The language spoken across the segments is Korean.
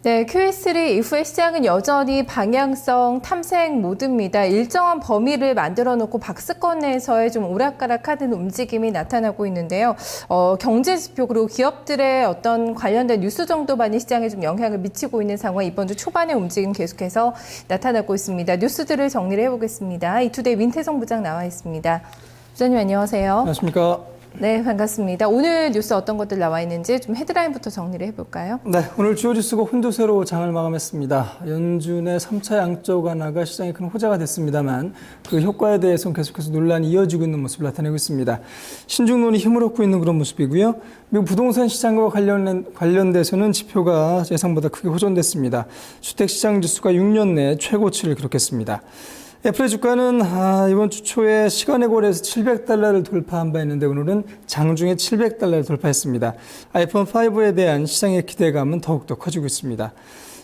네, QE3 이후의 시장은 여전히 방향성 탐색 모드입니다. 일정한 범위를 만들어 놓고 박스권 내에서의 좀 오락가락하는 움직임이 나타나고 있는데요. 경제 지표 그리고 기업들의 어떤 관련된 뉴스 정도만이 시장에 좀 영향을 미치고 있는 상황, 이번 주 초반의 움직임 계속해서 나타나고 있습니다. 뉴스들을 정리를 해보겠습니다. 이투데이 민태성 부장 나와 있습니다. 부장님 안녕하세요. 안녕하십니까. 네, 반갑습니다. 오늘 뉴스 어떤 것들 나와 있는지 좀 헤드라인부터 정리를 해볼까요? 네, 오늘 주요 지수가 혼조세로 장을 마감했습니다. 연준의 3차 양적 완화가 시장에 큰 호재가 됐습니다만 그 효과에 대해서는 계속해서 논란이 이어지고 있는 모습을 나타내고 있습니다. 신중론이 힘을 얻고 있는 그런 모습이고요. 미국 부동산 시장과 관련돼서는 지표가 예상보다 크게 호전됐습니다. 주택시장 지수가 6년 내 최고치를 기록했습니다. 애플의 주가는 이번 주 초에 시간의 거래에서 $700를 돌파한 바 있는데 오늘은 장중에 $700를 돌파했습니다. 아이폰 5에 대한 시장의 기대감은 더욱더 커지고 있습니다.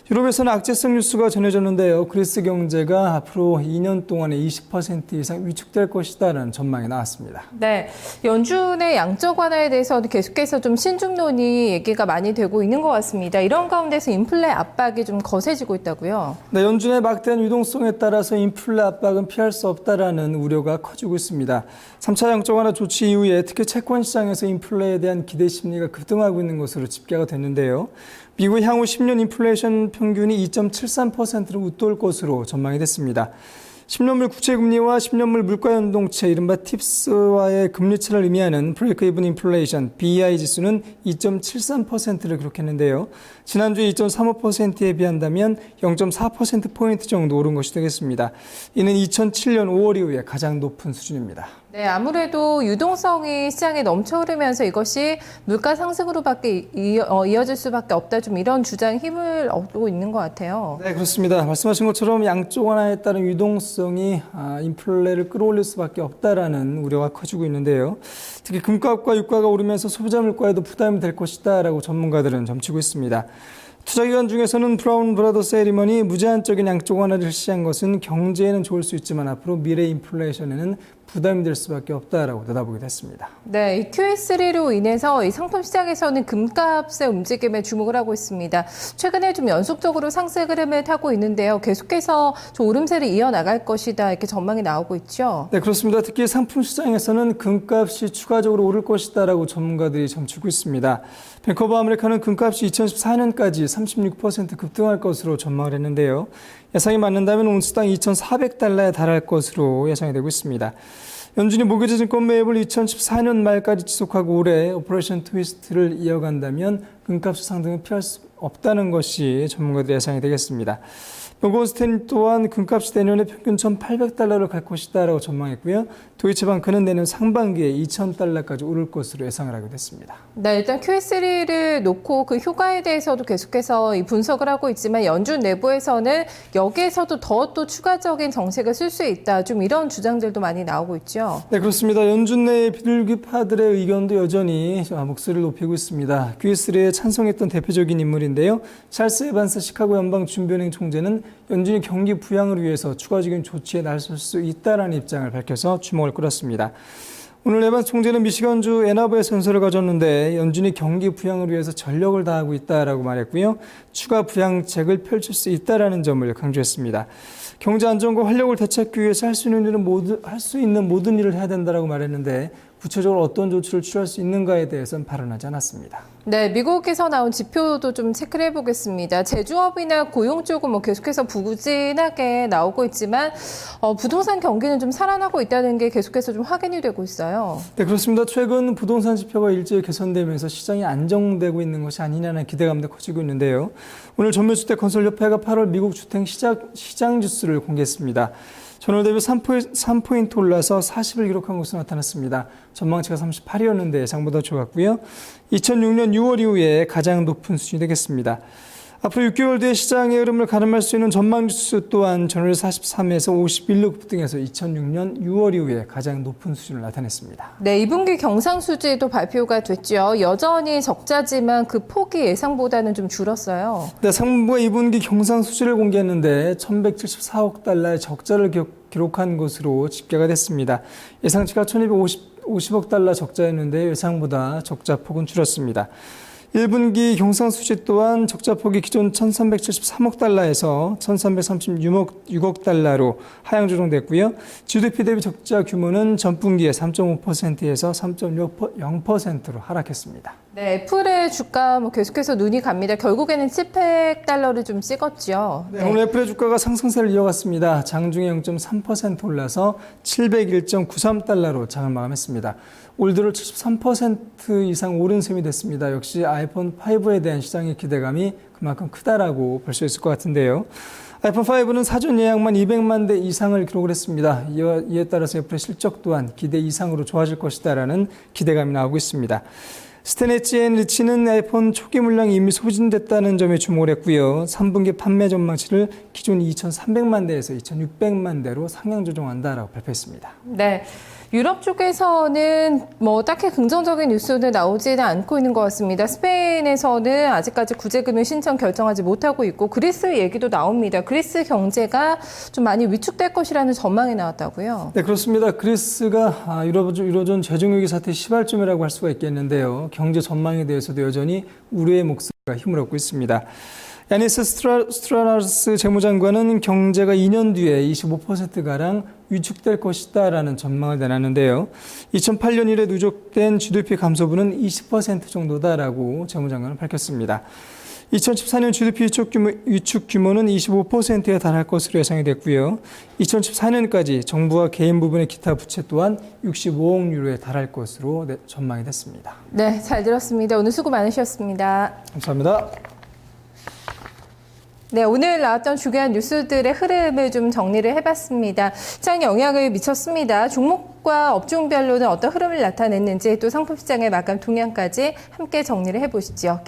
유럽에서는 악재성 뉴스가 전해졌는데요. 그리스 경제가 앞으로 2년 동안에 20% 이상 위축될 것이다라는 전망이 나왔습니다. 네, 연준의 양적 완화에 대해서도 계속해서 좀 신중론이 얘기가 많이 되고 있는 것 같습니다. 이런 가운데서 인플레 압박이 좀 거세지고 있다고요? 네, 연준의 막대한 유동성에 따라서 인플레 압박은 피할 수 없다라는 우려가 커지고 있습니다. 3차 양적 완화 조치 이후에 특히 채권 시장에서 인플레에 대한 기대 심리가 급등하고 있는 것으로 집계가 됐는데요. 미국 향후 10년 인플레이션 평균이 2.73%로 웃돌 것으로 전망이 됐습니다. 10년물 국채금리와 10년물 물가연동체 이른바 팁스와의 금리차를 의미하는 브레이크 이븐 인플레이션 BEI 지수는 2.73%를 기록했는데요. 지난주에 2.35%에 비한다면 0.4%포인트 정도 오른 것이 되겠습니다. 이는 2007년 5월 이후에 가장 높은 수준입니다. 네, 아무래도 유동성이 시장에 넘쳐 흐르면서 이것이 물가 상승으로밖에 이어질 수밖에 없다. 좀 이런 주장 힘을 얻고 있는 것 같아요. 네, 그렇습니다. 말씀하신 것처럼 양적 완화에 따른 유동성이 인플레를 끌어올릴 수밖에 없다라는 우려가 커지고 있는데요. 특히 금값과 유가가 오르면서 소비자 물가에도 부담이 될 것이다라고 전문가들은 점치고 있습니다. 투자기관 중에서는 브라운 브라더스 에리먼이 무제한적인 양적 완화를 실시한 것은 경제에는 좋을 수 있지만 앞으로 미래 인플레이션에는 부담이 될 수밖에 없다라고 내다보게 됐습니다. 네, 이 QE3로 인해서 이 상품 시장에서는 금값의 움직임에 주목을 하고 있습니다. 최근에 좀 연속적으로 상승 흐름을 타고 있는데요. 계속해서 좀 오름세를 이어나갈 것이다 이렇게 전망이 나오고 있죠. 네, 그렇습니다. 특히 상품 시장에서는 금값이 추가적으로 오를 것이다라고 전문가들이 점치고 있습니다. 뱅크 오브 아메리카는 금값이 2014년까지 36% 급등할 것으로 전망을 했는데요. 예상이 맞는다면 온스당 $2,400에 달할 것으로 예상이 되고 있습니다. 연준이 모기지 증권 매입을 2014년 말까지 지속하고 올해 오퍼레이션 트위스트를 이어간다면 금값 상승은 피할 수 없다는 것이 전문가들의 예상이 되겠습니다. 모건스탠리 또한 금값이 내년에 평균 $1,800를 갈 것이다라고 전망했고요. 도이치방크는 내년 상반기에 $2,000까지 오를 것으로 예상을 하게 됐습니다. 네, 일단 QE3를 놓고 그 효과에 대해서도 계속해서 이 분석을 하고 있지만 연준 내부에서는 여기에서도 더 또 추가적인 정책을 쓸 수 있다. 좀 이런 주장들도 많이 나오고 있죠. 네, 그렇습니다. 연준 내 비둘기파들의 의견도 여전히 목소리를 높이고 있습니다. QE3에 찬성했던 대표적인 인물인데요. 찰스 에반스 시카고 연방준비은행 총재는 연준이 경기 부양을 위해서 추가적인 조치에 나설 수 있다는 입장을 밝혀서 주목을 끌었습니다. 오늘 에반스 총재는 미시건주 애나버에 선서를 가졌는데 연준이 경기 부양을 위해서 전력을 다하고 있다라고 말했고요. 추가 부양책을 펼칠 수 있다라는 점을 강조했습니다. 경제 안정과 활력을 되찾기 위해서 할 수 있는 모든 일을 해야 된다라고 말했는데 구체적으로 어떤 조치를 취할 수 있는가에 대해서는 발언하지 않았습니다. 네, 미국에서 나온 지표도 좀 체크를 해보겠습니다. 제조업이나 고용 쪽은 계속해서 부진하게 나오고 있지만 부동산 경기는 좀 살아나고 있다는 게 계속해서 좀 확인이 되고 있어요. 네, 그렇습니다. 최근 부동산 지표가 일제히 개선되면서 시장이 안정되고 있는 것이 아니냐는 기대감도 커지고 있는데요. 오늘 전매주택건설협회가 8월 미국 주택 시장 지수를 공개했습니다. 전월 대비 3포인트 올라서 40을 기록한 것으로 나타났습니다. 전망치가 38이었는데 예상보다 좋았고요. 2006년 6월 이후에 가장 높은 수준이 되겠습니다. 앞으로 6개월 뒤의 시장의 흐름을 가늠할 수 있는 전망지수 또한 전월 43에서 51로 급등해서 2006년 6월 이후에 가장 높은 수준을 나타냈습니다. 네, 2분기 경상수지도 발표가 됐죠. 여전히 적자지만 그 폭이 예상보다는 좀 줄었어요. 네, 상무부가 2분기 경상수지를 공개했는데 $1,174억 달러의 적자를 기록한 것으로 집계가 됐습니다. 예상치가 $1,250억 달러 적자였는데 예상보다 적자 폭은 줄었습니다. 1분기 경상수지 또한 적자폭이 기존 1,373억 달러에서 1,336억 달러로 하향 조정됐고요. GDP 대비 적자 규모는 전분기에 3.5%에서 3.0%로 하락했습니다. 네, 애플의 주가 계속해서 눈이 갑니다. 결국에는 700달러를 좀 찍었죠. 네, 오늘 애플의 주가가 상승세를 이어갔습니다. 장중에 0.3% 올라서 701.93달러로 장을 마감했습니다. 올 들어 73% 이상 오른 셈이 됐습니다. 역시 아이폰 5에 대한 시장의 기대감이 그만큼 크다라고 볼 수 있을 것 같은데요. 아이폰 5는 사전 예약만 200만 대 이상을 기록을 했습니다. 이에 따라서 애플의 실적 또한 기대 이상으로 좋아질 것이다라는 기대감이 나오고 있습니다. 스테네치 앤 리치는 아이폰 초기 물량이 이미 소진됐다는 점에 주목을 했고요. 3분기 판매 전망치를 기존 2,300만 대에서 2,600만 대로 상향 조정한다라고 발표했습니다. 네. 유럽 쪽에서는 딱히 긍정적인 뉴스는 나오지는 않고 있는 것 같습니다. 스페인에서는 아직까지 구제금융 신청 결정하지 못하고 있고 그리스 얘기도 나옵니다. 그리스 경제가 좀 많이 위축될 것이라는 전망이 나왔다고요. 네, 그렇습니다. 그리스가 유로존 재정위기 사태 시발점이라고 할 수가 있겠는데요. 경제 전망에 대해서도 여전히 우려의 목소리가 힘을 얻고 있습니다. 야니스 스트라나스 재무장관은 경제가 2년 뒤에 25%가량 위축될 것이다라는 전망을 내놨는데요. 2008년 이래 누적된 GDP 감소분은 20% 정도다라고 재무장관은 밝혔습니다. 2014년 GDP 위축 규모는 25%에 달할 것으로 예상이 됐고요. 2014년까지 정부와 개인 부분의 기타 부채 또한 65억 유로에 달할 것으로 전망이 됐습니다. 네, 잘 들었습니다. 오늘 수고 많으셨습니다. 감사합니다. 네, 오늘 나왔던 중요한 뉴스들의 흐름을 좀 정리를 해봤습니다. 시장에 영향을 미쳤습니다. 종목과 업종별로는 어떤 흐름을 나타냈는지 또 상품시장의 마감 동향까지 함께 정리를 해보시죠.